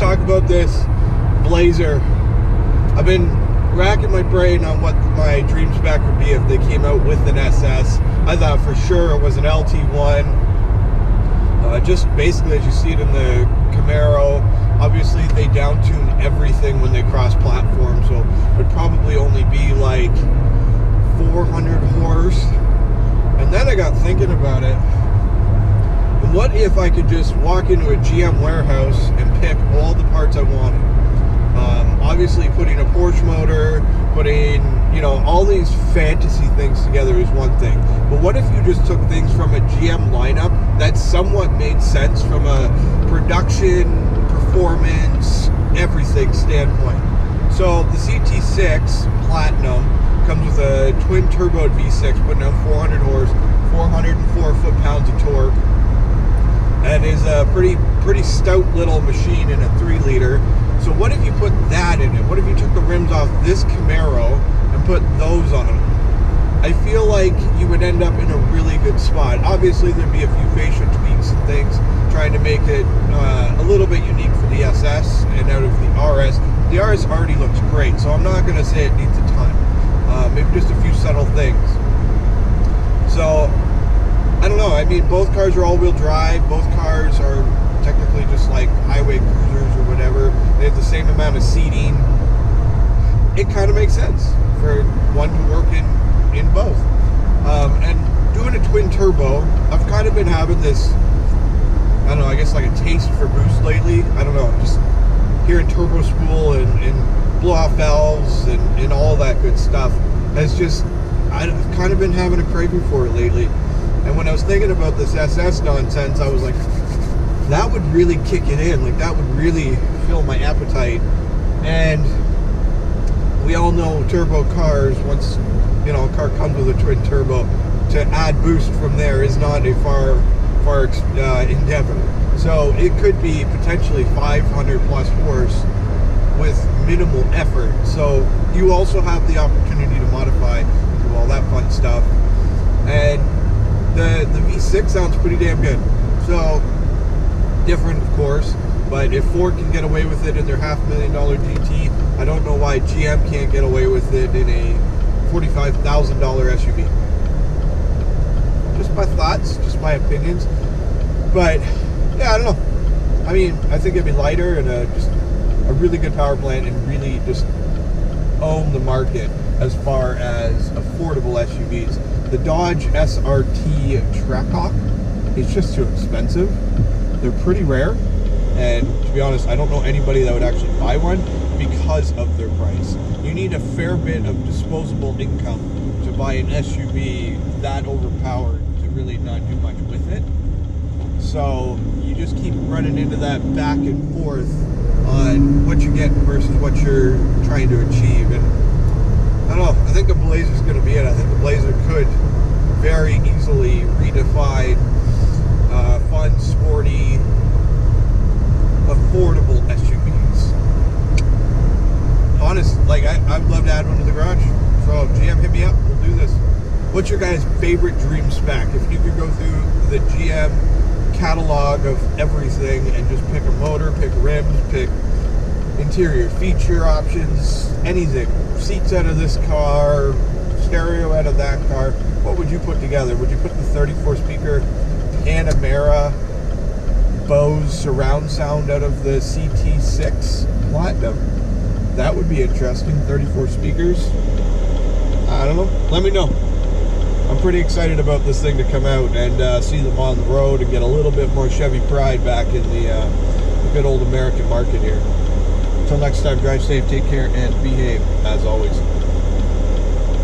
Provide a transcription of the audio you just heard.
talk about this Blazer. I've been racking my brain on what my dream spec would be if they came out with an SS. I thought for sure it was an LT1. Just basically as you see it in the Camaro. Obviously they down-tune everything when they cross platforms, so it would probably only be like 400 horse. And then I got thinking about it. What if I could just walk into a GM warehouse and pick all the parts I wanted? Obviously putting a Porsche motor, putting, you know, all these fantasy things together is one thing. But what if you just took things from a GM lineup that somewhat made sense from a production, performance, everything standpoint? So the CT6 Platinum comes with a twin turbo V6 putting out 400 horse, 404 foot-pounds of torque. And is a pretty stout little machine in a 3-liter. So what if you put that in it? What if you took the rims off this Camaro and put those on it? I feel like you would end up in a really good spot. Obviously there'd be a few facial tweaks and things trying to make it a little bit unique for the SS and out of the RS. The RS already looks great, so I'm not going to say it needs a ton. Maybe just a few subtle things. So I don't know. I mean, both cars are all-wheel drive. Both cars are technically just like highway cruisers or whatever. They have the same amount of seating. It kind of makes sense for one to work in both. And doing a twin turbo, I've kind of been having this, I don't know, I guess like a taste for boost lately. I don't know, just hearing turbo spool and blow off valves and all that good stuff has just, I've kind of been having a craving for it lately. And when I was thinking about this SS nonsense, I was like, that would really kick it in. Like, that would really fill my appetite. And we all know turbo cars, once, you know, a car comes with a twin turbo, to add boost from there is not a far endeavor. So it could be potentially 500 plus horse with minimal effort. So you also have the opportunity to modify and do all that fun stuff. And the V6 sounds pretty damn good. So different, of course, but if Ford can get away with it in their $500,000 GT, I don't know why GM can't get away with it in a $45,000 SUV. Just my thoughts, just my opinions. But yeah, I don't know. I mean, I think it'd be lighter and just a really good power plant and really just own the market as far as affordable SUVs. The Dodge SRT Trackhawk is just too expensive. They're pretty rare, and to be honest, I don't know anybody that would actually buy one because of their price. You need a fair bit of disposable income to buy an SUV that overpowered to really not do much with it. So you just keep running into that back and forth on what you get versus what you're trying to achieve. And I don't know, I think the Blazer's going to be it. I think the Blazer could very easily redefine fun, sporty, affordable SUVs. Honest, like I'd love to add one to the garage. So GM, hit me up, we'll do this. What's your guys' favorite dream spec? If you could go through the GM catalog of everything and just pick a motor, pick rims, pick interior feature options, anything, seats out of this car, stereo out of that car, what would you put together? Would you put the 34 speaker Panamera Bose surround sound out of the CT6 Platinum? That would be interesting. 34 speakers. I don't know. Let me know. I'm pretty excited about this thing to come out and see them on the road and get a little bit more Chevy pride back in the good old American market here. Until next time, drive safe, take care, and behave as always.